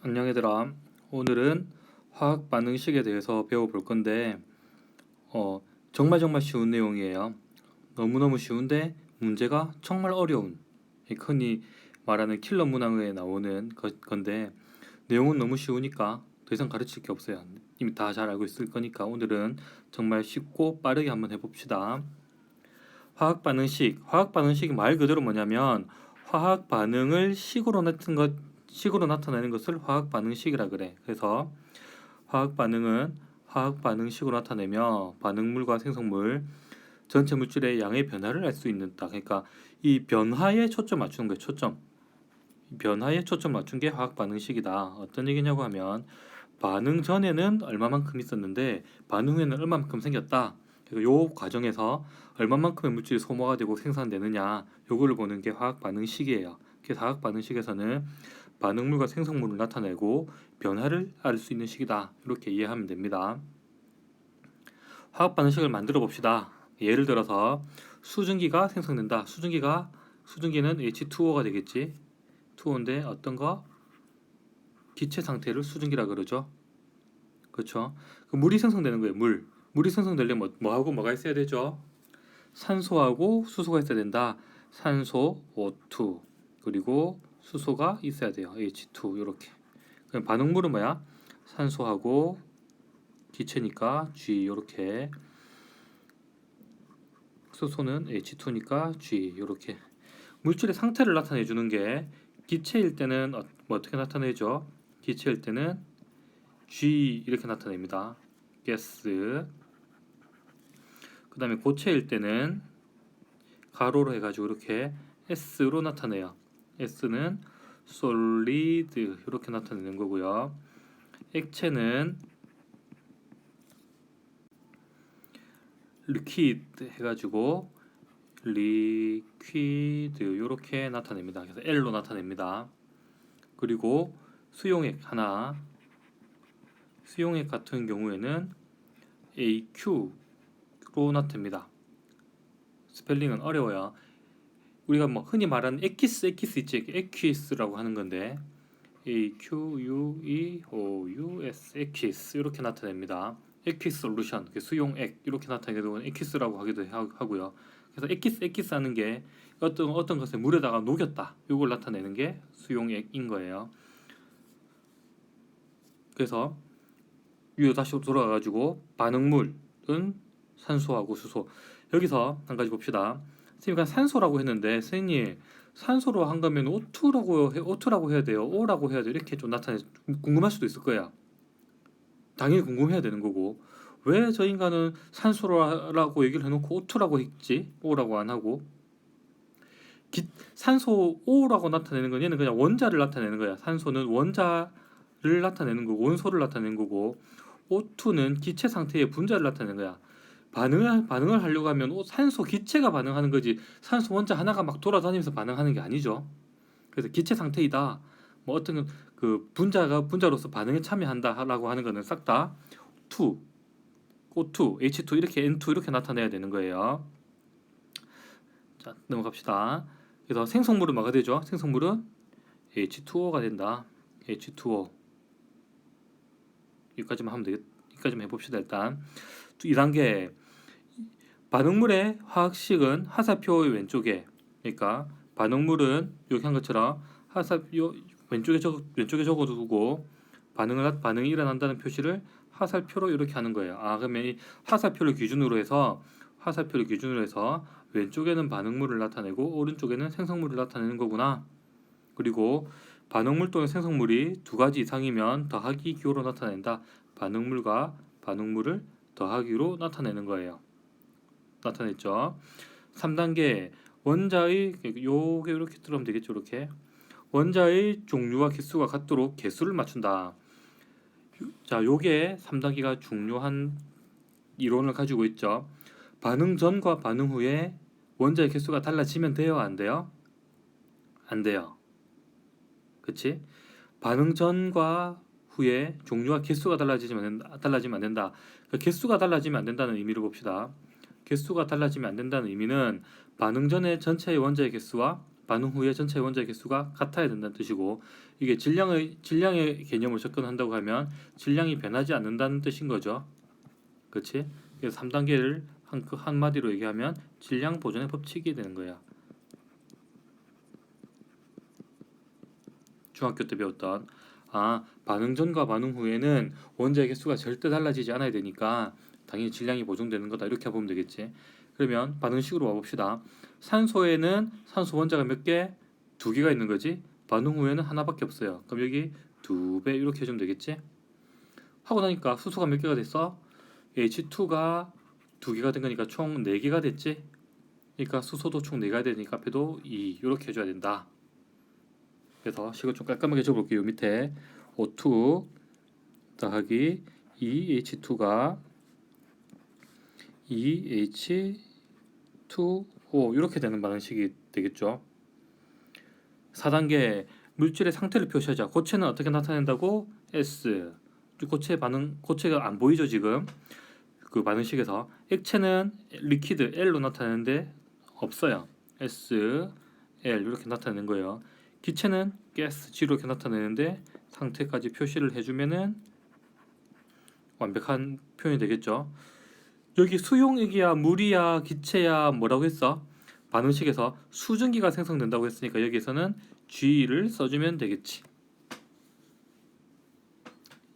안녕 얘들아. 오늘은 화학 반응식에 대해서 배워볼 건데 정말 쉬운 내용이에요. 너무너무 쉬운데 문제가 정말 어려운, 흔히 말하는 킬러 문항에 나오는 건데, 내용은 너무 쉬우니까 더 이상 가르칠 게 없어요. 이미 다 잘 알고 있을 거니까 오늘은 정말 쉽고 빠르게 한번 해봅시다. 화학 반응식이 말 그대로 뭐냐면 화학 반응을 식으로 나타내는 것을 화학 반응식이라 그래. 그래서 화학 반응은 화학 반응식으로 나타내며 반응물과 생성물 전체 물질의 양의 변화를 알 수 있는다. 그러니까 이 변화에 초점 맞추는 거예요. 초점. 변화에 초점 맞춘 게 화학 반응식이다. 어떤 얘기냐고 하면 반응 전에는 얼마만큼 있었는데 반응 후에는 얼마만큼 생겼다. 요 과정에서 얼마만큼의 물질이 소모가 되고 생산되느냐, 요거를 보는 게 화학 반응식이에요. 그래서 화학 반응식에서는 반응물과 생성물을 나타내고 변화를 알 수 있는 식이다. 이렇게 이해하면 됩니다. 화학 반응식을 만들어 봅시다. 예를 들어서 수증기가 생성된다. 수증기는 H2O가 되겠지. 2O인데 어떤 거? 기체 상태를 수증기라 그러죠. 그렇죠? 그 물이 생성되는 거예요. 물이 생성되려면 뭐하고 뭐가 있어야 되죠? 산소하고 수소가 있어야 된다. 산소 O2 그리고 수소가 있어야 돼요. H2 이렇게. 그럼 반응물은 뭐야? 산소하고 기체니까 G 이렇게. 수소는 H2니까 G 이렇게. 물질의 상태를 나타내 주는 게 기체일 때는 뭐 어떻게 나타내죠? 기체일 때는 G 이렇게 나타냅니다. 가스. 그 다음에 고체일 때는 가로로 해가지고 이렇게 S로 나타내요. S는 solid 이렇게 나타내는 거고요. 액체는 liquid 해가지고 liquid 이렇게 나타냅니다. 그래서 L로 나타냅니다. 그리고 수용액 같은 경우에는 AQ로 나타냅니다. 스펠링은 어려워요. 우리가 뭐 흔히 말하는 에키스 있지, 에퀴스라고 하는 건데 AQUEOUS 에퀴스 이렇게 나타냅니다. 에퀴스 솔루션, 수용액 이렇게 나타내게 되면 에퀴스라고 하기도 하고요. 그래서 에키스 하는 게 어떤 것을 물에다가 녹였다, 이걸 나타내는 게 수용액인 거예요. 그래서 위로 다시 돌아가가지고 반응물은 산소하고 수소. 여기서 한 가지 봅시다. 선생님이 산소라고 했는데 선생님 산소로 한 거면 O2라고 해야 돼요, O라고 해야 돼요, 이렇게 좀 궁금할 수도 있을 거야. 당연히 궁금해야 되는 거고, 왜 저 인간은 산소라고 얘기를 해놓고 O2라고 했지, O라고 안 하고. 산소 O라고 나타내는 건 얘는 그냥 원자를 나타내는 거야. 산소는 원자를 나타내는 거고 원소를 나타내는 거고, O2는 기체 상태의 분자를 나타내는 거야. 반응을 하려고 하면 산소 기체가 반응하는 거지, 산소 원자 하나가 막 돌아다니면서 반응하는 게 아니죠. 그래서 기체 상태이다, 뭐 어떤 그 분자로서 반응에 참여한다라고 하는 거는 싹 다 O2, H2 이렇게 N2 이렇게 나타내야 되는 거예요. 자, 넘어갑시다. 그래서 생성물은 뭐가 되죠? 생성물은 H2O가 된다. H2O. 여기까지만 하면 되겠. 여기까지만 해봅시다. 일단 2단계. 반응물의 화학식은 화살표의 왼쪽에, 그러니까 반응물은 여기 한 것처럼 왼쪽에 적어두고 반응이 일어난다는 표시를 화살표로 이렇게 하는 거예요. 그러면 이 화살표를 기준으로 해서 왼쪽에는 반응물을 나타내고 오른쪽에는 생성물을 나타내는 거구나. 그리고 반응물 또는 생성물이 두 가지 이상이면 더하기 기호로 나타낸다. 반응물과 반응물을 더하기로 나타내는 거예요. 나타냈죠. 3단계. 원자의, 요게 이렇게 들으면 되겠죠. 이렇게 원자의 종류와 개수가 같도록 개수를 맞춘다. 자, 요게 3단계가 중요한 이론을 가지고 있죠. 반응 전과 반응 후에 원자의 개수가 달라지면 돼요, 안 돼요? 안 돼요. 그치? 반응 전과 후에 종류와 개수가 달라지면 안 된다. 그러니까 개수가 달라지면 안 된다는 의미로 봅시다. 개수가 달라지면 안 된다는 의미는 반응 전의 전체의 원자의 개수와 반응 후에 전체 원자의 개수가 같아야 된다는 뜻이고, 이게 질량의 개념을 접근한다고 하면 질량이 변하지 않는다는 뜻인 거죠. 그렇지? 그래서 3단계를 한마디로 얘기하면 질량 보존의 법칙이 되는 거야. 중학교 때 배웠던 반응 전과 반응 후에는 원자의 개수가 절대 달라지지 않아야 되니까 당연히 질량이 보존되는 거다, 이렇게 보면 되겠지. 그러면 반응식으로 와봅시다. 산소에는 산소 원자가 몇 개? 2개가 있는 거지. 반응 후에는 하나밖에 없어요. 그럼 여기 2배 이렇게 해주면 되겠지. 하고 나니까 수소가 몇 개가 됐어? H2가 2개가 된 거니까 총 4개가 됐지. 그러니까 수소도 총 4개가 되니까 앞에도 2 이렇게 해줘야 된다. 그래서 식을 좀 깔끔하게 적어볼게요. 밑에 O2 더하기 2H2가 2H2O 이렇게 되는 반응식이 되겠죠. 4단계 물질의 상태를 표시하자. 고체는 어떻게 나타낸다고? S. 고체가 안 보이죠 지금. 그 반응식에서 액체는 리퀴드 L로 나타내는데 없어요. S, L 이렇게 나타내는 거예요. 기체는 가스 G로 이렇게 나타내는데 상태까지 표시를 해주면은 완벽한 표현이 되겠죠. 여기 수용액이야 물이야 기체야 뭐라고 했어? 반응식에서 수증기가 생성된다고 했으니까 여기에서는 G를 써주면 되겠지.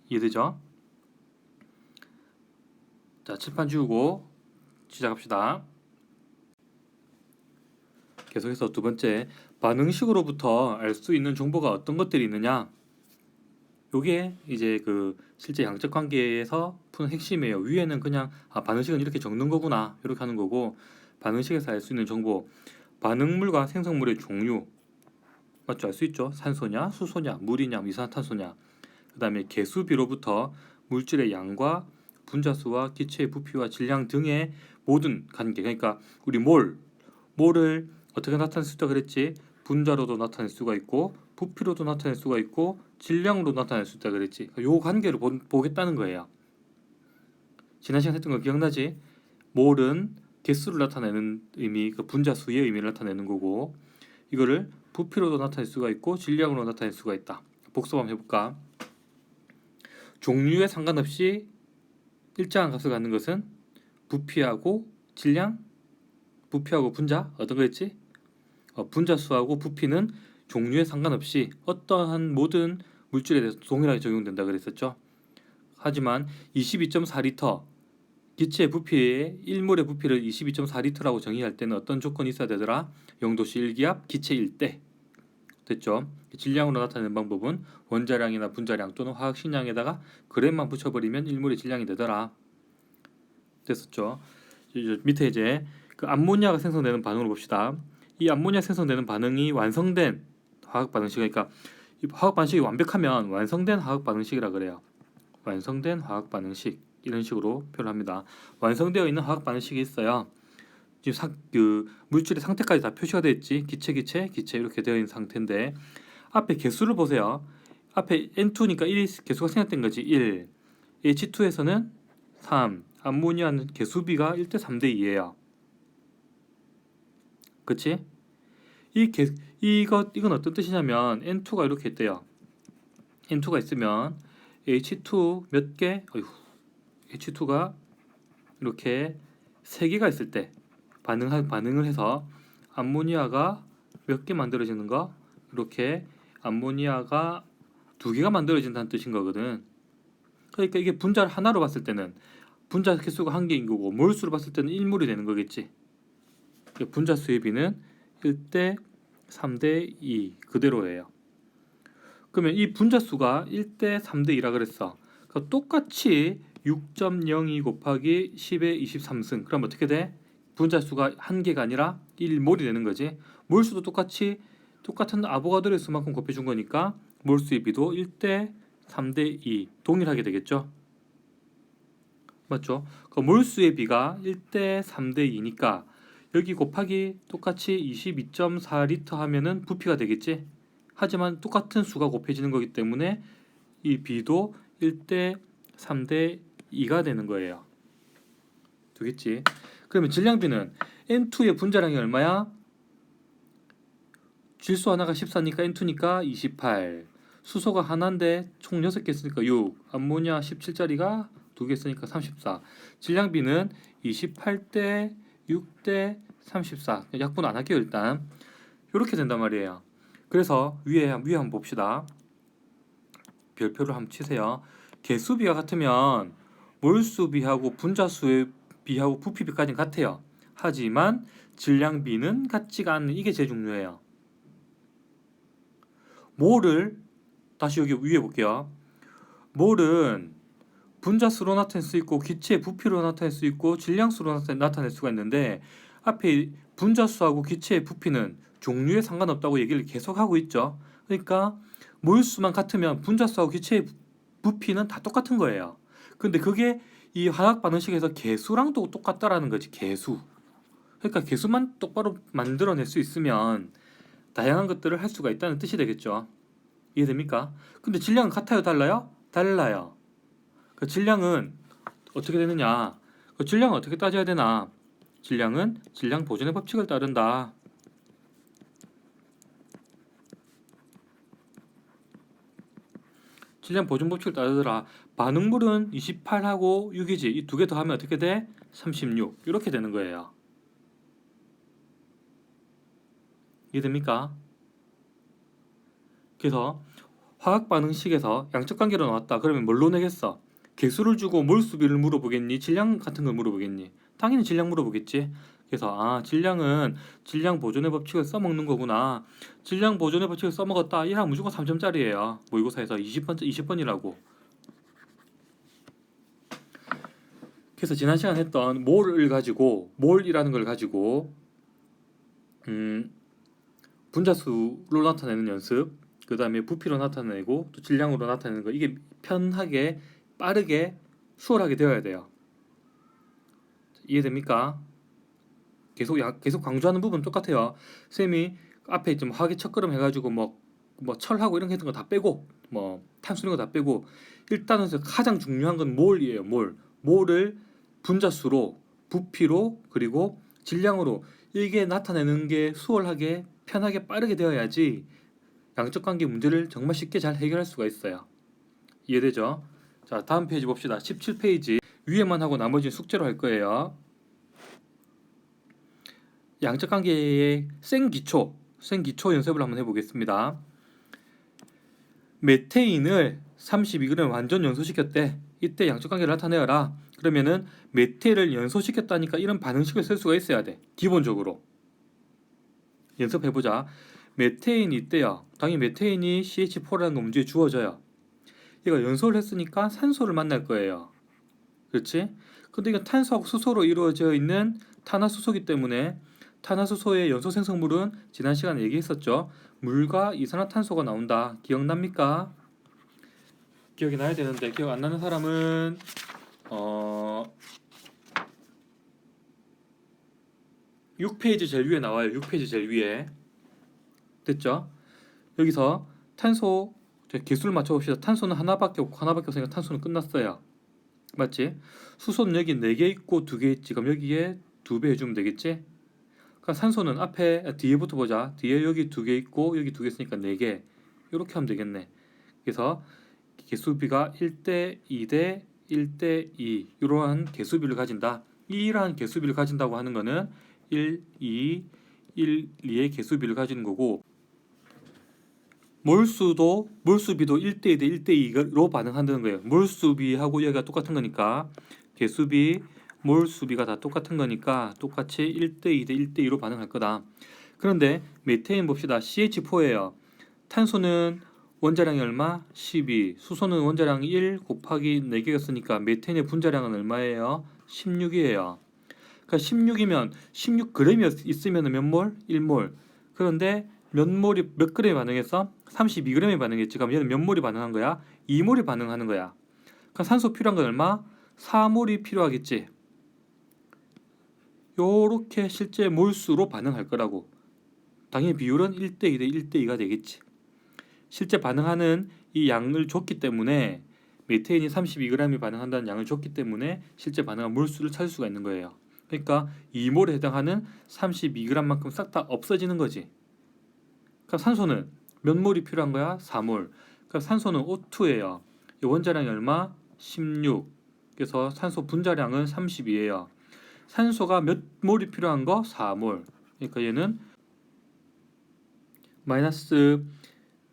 이해되죠? 자, 칠판 지우고 시작합시다. 계속해서 두 번째, 반응식으로부터 알 수 있는 정보가 어떤 것들이 있느냐? 요게 이제 그 실제 양적 관계에서 푸는 핵심이에요. 위에는 그냥 반응식은 이렇게 적는 거구나 이렇게 하는 거고, 반응식에서 알 수 있는 정보, 반응물과 생성물의 종류 맞죠? 알 수 있죠? 산소냐, 수소냐, 물이냐, 이산화탄소냐. 그 다음에 개수비로부터 물질의 양과 분자수와 기체의 부피와 질량 등의 모든 관계. 그러니까 우리 몰을 어떻게 나타낼 수 있다 그랬지? 분자로도 나타낼 수가 있고 부피로도 나타낼 수가 있고 질량으로 나타낼 수 있다 그랬지. 요 관계를 보겠다는 거예요. 지난 시간 했던 거 기억나지? 몰은 개수를 나타내는 의미, 그 분자수의 의미를 나타내는 거고, 이거를 부피로도 나타낼 수가 있고 질량으로 나타낼 수가 있다. 복습 한번 해볼까? 종류에 상관없이 일정한 값을 갖는 것은 부피하고 질량, 부피하고 분자 어떤 거였지? 분자수하고 부피는 종류에 상관없이 어떠한 모든 물질에 대해서 동일하게 적용된다 그랬었죠. 하지만 22.4리터 기체 부피의 1몰의 부피를 22.4리터라고 정의할 때는 어떤 조건이 있어야 되더라? 영도시 1기압 기체 1대 됐죠. 질량으로 나타내는 방법은 원자량이나 분자량 또는 화학식량에다가 그램만 붙여버리면 1몰의 질량이 되더라. 됐었죠. 밑에 이제 그 암모니아가 생성되는 반응을 봅시다. 이 암모니아 생성되는 반응이 완성된 화학 반응식, 그러니까 이 화학 반응식이 완벽하면 완성된 화학 반응식이라 그래요. 완성된 화학 반응식 이런 식으로 표현합니다. 완성되어 있는 화학 반응식이 있어요. 지금 그 물질의 상태까지 다 표시가 되어 있지. 기체 이렇게 되어 있는 상태인데 앞에 개수를 보세요. 앞에 N2니까 1 개수가 생략된 거지. 1. H2에서는 3. 암모니아는 개수비가 1대 3대 2예요. 그치? 이건 어떤 뜻이냐면 N2가 이렇게 있대요. N2가 있으면 H2 몇 개? H2가 이렇게 3개가 있을 때 반응을 해서 암모니아가 몇 개 만들어지는가? 이렇게 암모니아가 2개가 만들어진다는 뜻인 거거든. 그러니까 이게 분자를 하나로 봤을 때는 분자 개수가 1개인 거고 몰수로 봤을 때는 1몰이 되는 거겠지. 분자 수의 비는 1대 3대 2 그대로예요. 그러면 이 분자 수가 1대 3대 2라 그랬어. 그러니까 똑같이 6.02 곱하기 10의 23승. 그럼 어떻게 돼? 분자 수가 1개가 아니라 1몰이 되는 거지. 몰수도 똑같은 아보가드로의 수만큼 곱해준 거니까 몰수의 비도 1대 3대 2 동일하게 되겠죠. 맞죠? 그 몰수의 비가 1대 3대 2니까 여기 곱하기 똑같이 22.4리터 하면은 부피가 되겠지. 하지만 똑같은 수가 곱해지는 거기 때문에 이 비도 1대 3대 2가 되는 거예요. 되겠지? 그러면 질량비는 N2의 분자량이 얼마야? 질소 하나가 14니까 N2니까 28. 수소가 하나인데 총 6개 쓰니까 6. 암모니아 17짜리가 2개 쓰니까 34. 질량 B는 28대 6대 34. 약분 안 할게요 일단. 이렇게 된단 말이에요. 그래서 위에 한번 봅시다. 별표를 한번 치세요. 개수 비가 같으면 몰수 비하고 분자수의 비하고 부피 비까지는 같아요. 하지만 질량 비는 같지가 않는 이게 제일 중요해요. 몰을 다시 여기 위에 볼게요. 몰은 분자수로 나타낼 수 있고 기체의 부피로 나타낼 수 있고 질량수로 나타낼 수가 있는데 앞에 분자수하고 기체의 부피는 종류에 상관없다고 얘기를 계속 하고 있죠. 그러니까 몰수만 같으면 분자수하고 기체의 부피는 다 똑같은 거예요. 근데 그게 이 화학 반응식에서 개수랑도 똑같다라는 거지. 개수. 그러니까 개수만 똑바로 만들어낼 수 있으면 다양한 것들을 할 수가 있다는 뜻이 되겠죠. 이해됩니까? 근데 질량은 같아요, 달라요? 달라요. 그 질량은 어떻게 되느냐? 그 질량은 어떻게 따져야 되나? 질량은 질량 보존의 법칙을 따른다. 질량 보존 법칙을 따르더라. 반응물은 28하고 6이지. 이 두 개 더하면 어떻게 돼? 36. 이렇게 되는 거예요. 이해됩니까? 그래서 화학 반응식에서 양적 관계로 나왔다. 그러면 뭘로 내겠어? 개수를 주고 몰수비를 물어보겠니? 질량 같은 걸 물어보겠니? 당연히 질량 물어보겠지. 그래서 질량은 질량 보존의 법칙을 써먹는 거구나. 질량 보존의 법칙을 써먹었다. 이랑 무조건 3점짜리예요. 모의고사에서 20번이라고. 그래서 지난 시간 했던 몰이라는 걸 가지고 분자수로 나타내는 연습, 그 다음에 부피로 나타내고 또 질량으로 나타내는 거, 이게 편하게 빠르게 수월하게 되어야 돼요. 이해됩니까? 계속 강조하는 부분 똑같아요. 쌤이 앞에 좀 화학의 첫걸음 해가지고 뭐 철하고 이런 거 다 빼고 뭐 탄소 이런 거 다 빼고 일단은 가장 중요한 건 몰이에요. 몰을 분자수로, 부피로, 그리고 질량으로 이게 나타내는 게 수월하게 편하게 빠르게 되어야지 양적 관계 문제를 정말 쉽게 잘 해결할 수가 있어요. 이해되죠? 자, 다음 페이지 봅시다. 17페이지 위에만 하고 나머지는 숙제로 할 거예요. 양적 관계의 생기초 연습을 한번 해보겠습니다. 메테인을 32g 완전 연소시켰대. 이때 양적 관계를 나타내어라. 그러면은 메테를 연소시켰다니까 이런 반응식을 쓸 수가 있어야 돼. 기본적으로. 연습해보자. 메테인이 있대요. 당연히 메테인이 CH4라는 거 문제에 주어져요. 얘가 연소를 했으니까 산소를 만날 거예요. 그렇지? 근데 이거 탄소하고 수소로 이루어져 있는 탄화수소이기 때문에 탄화수소의 연소 생성물은 지난 시간에 얘기했었죠. 물과 이산화탄소가 나온다. 기억납니까? 기억이 나야 되는데 기억 안 나는 사람은 6페이지 제일 위에 나와요. 6페이지 제일 위에. 됐죠? 여기서 탄소 개수를 맞춰봅시다. 탄소는 하나밖에 없으니까 탄소는 끝났어요. 맞지? 수소는 여기 4개 있고 2개 있지. 그럼 여기에 2배 해주면 되겠지? 그러니까 산소는 뒤에부터 보자. 뒤에 여기 2개 있고 여기 2개 있으니까 4개. 이렇게 하면 되겠네. 그래서 개수비가 1대 2대 1대 2 이러한 개수비를 가진다. 이러한 개수비를 가진다고 하는 거는 1, 2, 1, 2의 개수비를 가지는 거고 몰수비도 1대 2대 1대 2로 반응한다는 거예요. 몰수비하고 여기가 똑같은 거니까 개수비, 몰수비가 다 똑같은 거니까 똑같이 1대 2대 1대 2로 반응할 거다. 그런데 메테인 봅시다. CH4예요. 탄소는 원자량이 얼마? 12. 수소는 원자량이 1 곱하기 4개가 쓰니까 메테인의 분자량은 얼마예요? 16이에요. 그러니까 16이면 16g이 있으면 몇 몰? 1몰. 그런데 몇 g이 반응했어? 32g이 반응했지. 그럼 얘는 몇 몰이 반응한 거야? 2몰이 반응하는 거야. 그럼 산소 필요한 건 얼마? 4몰이 필요하겠지. 요렇게 실제 몰수로 반응할 거라고. 당연히 비율은 1대 2대 1대 2가 되겠지. 실제 반응하는 이 양을 줬기 때문에 메테인이 32g이 반응한다는 양을 줬기 때문에 실제 반응한 몰수를 찾을 수가 있는 거예요. 그러니까 2몰에 해당하는 32g만큼 싹 다 없어지는 거지. 그럼 산소는 몇 몰이 필요한 거야? 4몰. 그럼 산소는 O2예요. 원자량이 얼마? 16. 그래서 산소 분자량은 32예요. 산소가 몇 몰이 필요한 거? 4몰. 그러니까 얘는 마이너스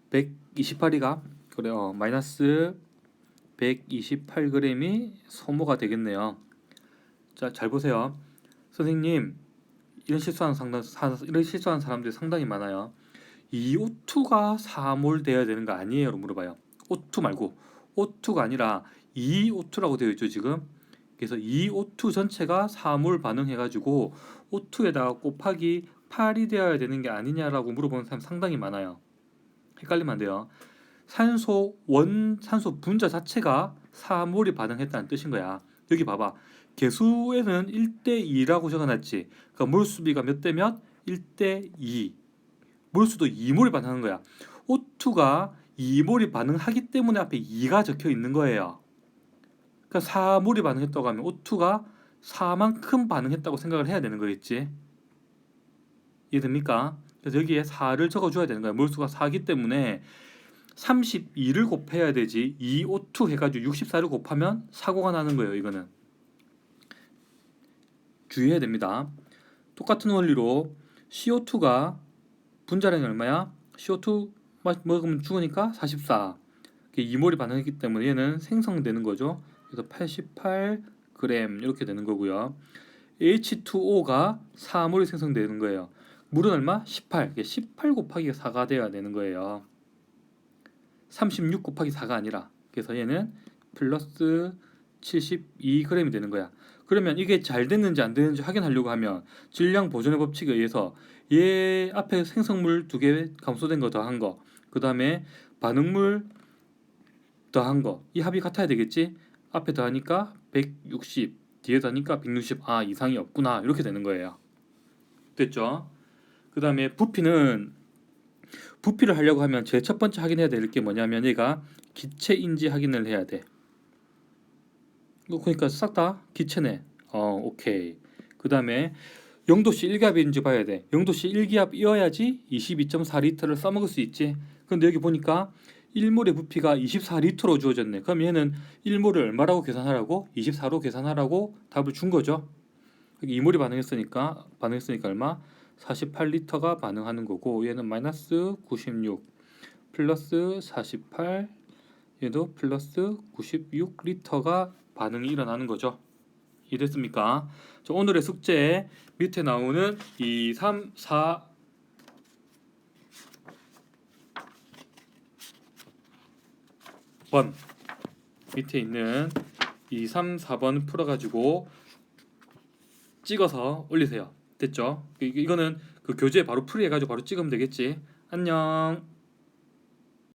128이가 그래요. 마이너스 128g이 소모가 되겠네요. 자, 잘 보세요. 선생님, 이런 실수하는 사람들이 상당히 많아요. 이 O2가 4몰 돼야 되는 거 아니에요? 물어봐요. O2 말고 O2가 아니라 2O2라고 되어 있죠, 지금. 그래서 2O2 전체가 4몰 반응해가지고 O2에다가 곱하기 8이 되어야 되는 게 아니냐라고 물어보는 사람 상당히 많아요. 헷갈리면 안 돼요. 산소 분자 자체가 4몰이 반응했다는 뜻인 거야. 여기 봐봐. 개수에는 1대2라고 적어놨지. 그러니까 몰수비가 몇 대 몇? 1대2. 몰수도 2몰이 반응하는 거야. O2가 2몰이 반응하기 때문에 앞에 2가 적혀 있는 거예요. 그러니까 4몰이 반응했다고 하면 O2가 4만큼 반응했다고 생각을 해야 되는 거겠지. 이해됩니까? 그래서 여기에 4를 적어줘야 되는 거야. 몰수가 4기 때문에 32를 곱해야 되지 2O2 해가지고 64를 곱하면 사고가 나는 거예요. 이거는 주의해야 됩니다. 똑같은 원리로 CO2가 분자량이 얼마야? CO2 먹으면 죽으니까 44. 2몰이 반응했기 때문에 얘는 생성되는 거죠. 그래서 88g 이렇게 되는 거고요. H2O가 4몰이 생성되는 거예요. 물은 얼마? 18. 18 곱하기 4가 돼야 되는 거예요. 36 곱하기 4가 아니라. 그래서 얘는 플러스 72g이 되는 거야. 그러면 이게 잘 됐는지 안 됐는지 확인하려고 하면 질량 보존의 법칙에 의해서 얘 앞에 생성물 2개 감소된 거 더한 거, 그 다음에 반응물 더한 거, 이 합이 같아야 되겠지? 앞에 더하니까 160, 뒤에 더하니까 160. 아, 이상이 없구나. 이렇게 되는 거예요. 됐죠? 그 다음에 부피를 하려고 하면 제일 첫 번째 확인해야 될 게 뭐냐면 얘가 기체인지 확인을 해야 돼. 그러니까 싹 다 기체네. 오케이. 그 다음에 0도씨 1기압인지 봐야 돼. 0도씨 1기압이어야지 22.4리터를 써먹을 수 있지. 근데 여기 보니까 1몰의 부피가 24리터로 주어졌네. 그럼 얘는 1몰을 얼마라고 계산하라고? 24로 계산하라고 답을 준 거죠. 2몰이 반응했으니까 얼마? 48리터가 반응하는 거고, 얘는 마이너스 96 플러스 48, 얘도 플러스 96리터가 반응이 일어나는 거죠. 이해됐습니까? 자, 오늘의 숙제 밑에 나오는 2, 3, 4 번 밑에 있는 2, 3, 4번 풀어가지고 찍어서 올리세요. 됐죠? 이거는 그 교재 바로 풀이해가지고 바로 찍으면 되겠지. 안녕.